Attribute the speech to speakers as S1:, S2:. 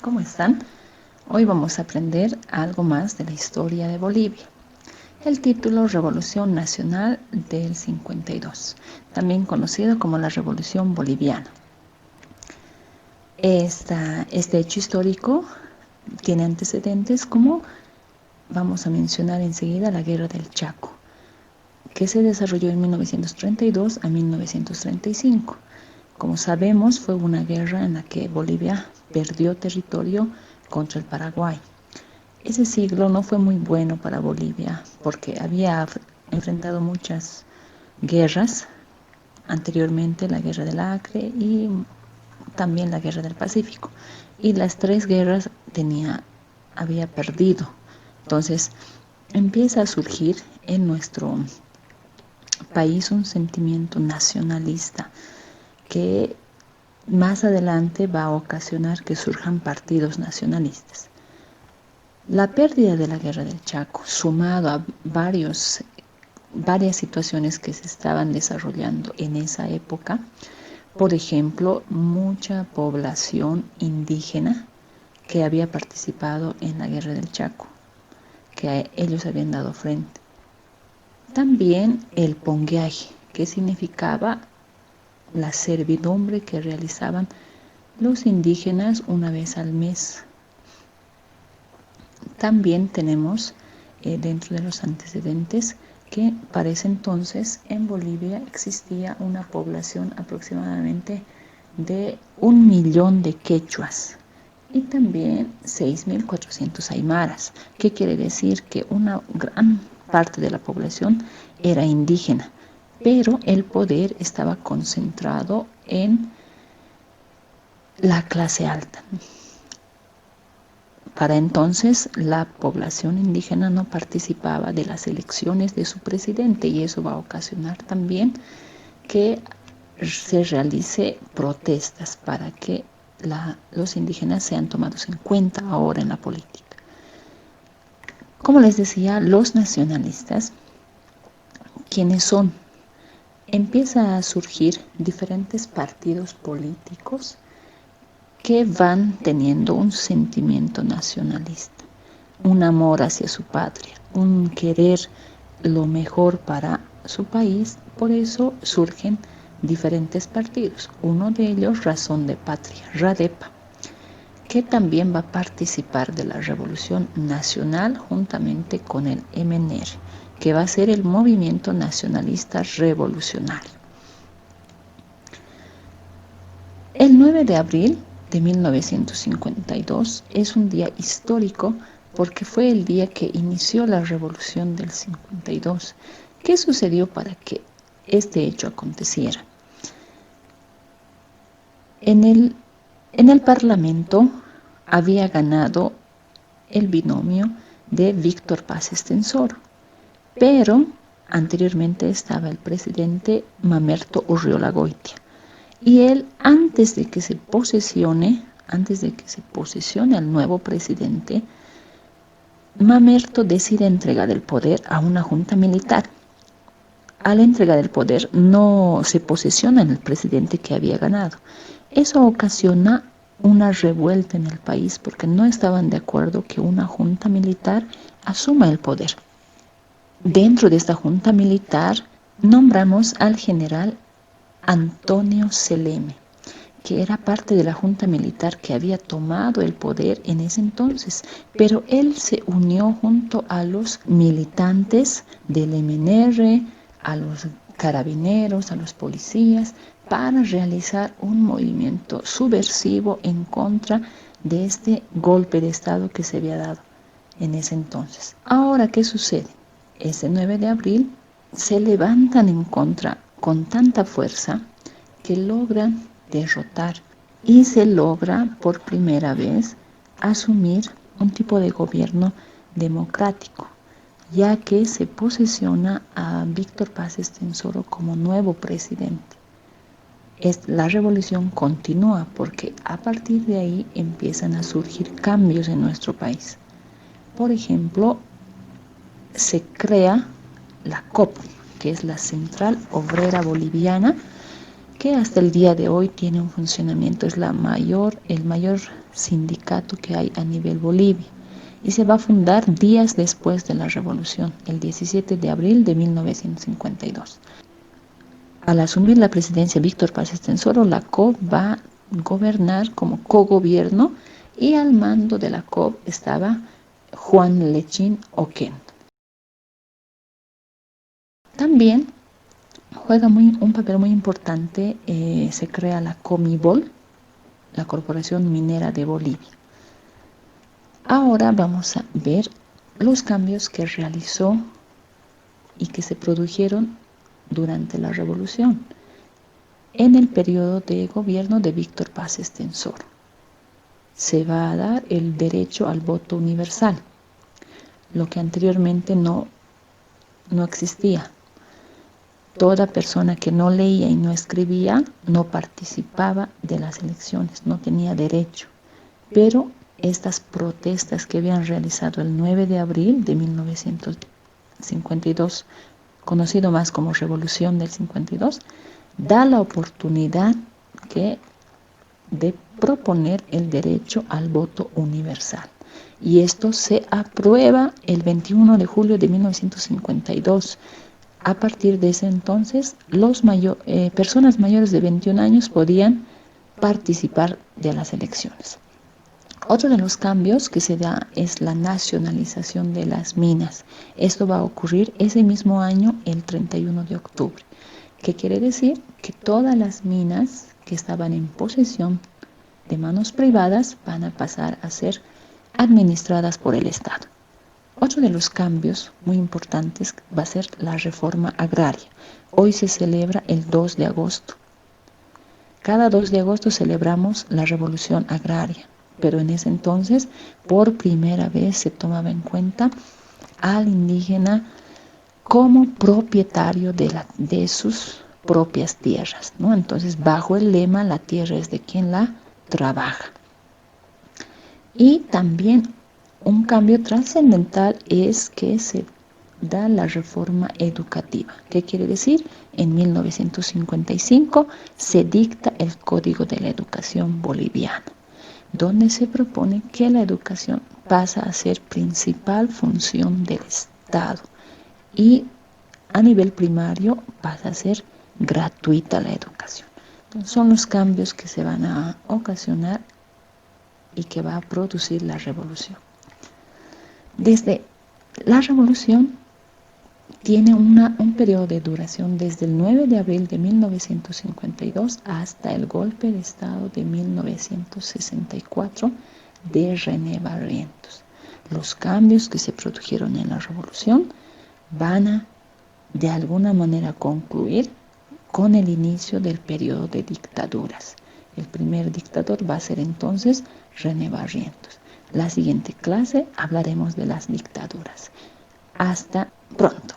S1: ¿Cómo están? Hoy vamos a aprender algo más de la historia de Bolivia. El título Revolución Nacional del 52, también conocido como la Revolución Boliviana. Este hecho histórico tiene antecedentes como vamos a mencionar enseguida la Guerra del Chaco, que se desarrolló en 1932 a 1935. Como sabemos, fue una guerra en la que Bolivia perdió territorio contra el Paraguay. Ese siglo no fue muy bueno para Bolivia porque había enfrentado muchas guerras, anteriormente la Guerra del Acre y también la Guerra del Pacífico. Y las tres guerras había perdido. Entonces empieza a surgir en nuestro país un sentimiento nacionalista que más adelante va a ocasionar que surjan partidos nacionalistas. La pérdida de la Guerra del Chaco, sumado a varias situaciones que se estaban desarrollando en esa época, por ejemplo, mucha población indígena que había participado en la Guerra del Chaco, que ellos habían dado frente. También el pongueaje, que significaba la servidumbre que realizaban los indígenas una vez al mes. También tenemos dentro de los antecedentes que para ese entonces en Bolivia existía una población aproximadamente de 1 millón de quechuas y también 6.400 aymaras, que quiere decir que una gran parte de la población era indígena, pero el poder estaba concentrado en la clase alta. Para entonces, la población indígena no participaba de las elecciones de su presidente y eso va a ocasionar también que se realice protestas para que los indígenas sean tomados en cuenta ahora en la política. Como les decía, los nacionalistas, ¿quiénes son? Empieza a surgir diferentes partidos políticos que van teniendo un sentimiento nacionalista, un amor hacia su patria, un querer lo mejor para su país. Por eso surgen diferentes partidos. Uno de ellos, Razón de Patria, RADEPA, que también va a participar de la Revolución Nacional juntamente con el MNR, que va a ser el Movimiento Nacionalista Revolucionario. El 9 de abril de 1952 es un día histórico porque fue el día que inició la revolución del 52. ¿Qué sucedió para que este hecho aconteciera? En el Parlamento había ganado el binomio de Víctor Paz Estenssoro, pero anteriormente estaba el presidente Mamerto Urriola-Goitia. Y él, antes de que se posesione al nuevo presidente, Mamerto decide entregar el poder a una junta militar. Al entregar el poder no se posesiona en el presidente que había ganado. Eso ocasiona una revuelta en el país porque no estaban de acuerdo que una junta militar asuma el poder. Dentro de esta junta militar nombramos al general Antonio Seleme, que era parte de la junta militar que había tomado el poder en ese entonces, pero él se unió junto a los militantes del MNR, a los carabineros, a los policías, para realizar un movimiento subversivo en contra de este golpe de Estado que se había dado en ese entonces. Ahora, ¿qué sucede? Ese 9 de abril se levantan en contra con tanta fuerza que logran derrotar y se logra por primera vez asumir un tipo de gobierno democrático, ya que se posesiona a Víctor Paz Estenssoro como nuevo presidente. La revolución continúa porque a partir de ahí empiezan a surgir cambios en nuestro país. Por ejemplo, se crea la COP, que es la Central Obrera Boliviana, que hasta el día de hoy tiene un funcionamiento, es el mayor sindicato que hay a nivel Bolivia y se va a fundar días después de la revolución, el 17 de abril de 1952. Al asumir la presidencia Víctor Paz Estenssoro, la COP va a gobernar como cogobierno y al mando de la COP estaba Juan Lechín Oquendo. También juega un papel muy importante, se crea la Comibol, la Corporación Minera de Bolivia. Ahora vamos a ver los cambios que realizó y que se produjeron durante la revolución en el periodo de gobierno de Víctor Paz Estenssoro. Se va a dar el derecho al voto universal, lo que anteriormente no existía. Toda persona que no leía y no escribía no participaba de las elecciones, no tenía derecho. Pero estas protestas que habían realizado el 9 de abril de 1952, conocido más como Revolución del 52, da la oportunidad de proponer el derecho al voto universal. Y esto se aprueba el 21 de julio de 1952. A partir de ese entonces, personas mayores de 21 años podían participar de las elecciones. Otro de los cambios que se da es la nacionalización de las minas. Esto va a ocurrir ese mismo año, el 31 de octubre. ¿Qué quiere decir? Que todas las minas que estaban en posesión de manos privadas van a pasar a ser administradas por el Estado. Otro de los cambios muy importantes va a ser la reforma agraria. Hoy se celebra el 2 de agosto. Cada 2 de agosto celebramos la revolución agraria, pero en ese entonces por primera vez se tomaba en cuenta al indígena como propietario de sus propias tierras, ¿no? Entonces, bajo el lema, la tierra es de quien la trabaja. Y también un cambio trascendental es que se da la reforma educativa. ¿Qué quiere decir? En 1955 se dicta el Código de la Educación Boliviana, donde se propone que la educación pasa a ser principal función del Estado y a nivel primario pasa a ser gratuita la educación. Entonces, son los cambios que se van a ocasionar y que va a producir la revolución. Desde la revolución tiene un periodo de duración desde el 9 de abril de 1952 hasta el golpe de Estado de 1964 de René Barrientos. Los cambios que se produjeron en la revolución van a de alguna manera concluir con el inicio del periodo de dictaduras. El primer dictador va a ser entonces René Barrientos. La siguiente clase hablaremos de las dictaduras. Hasta pronto.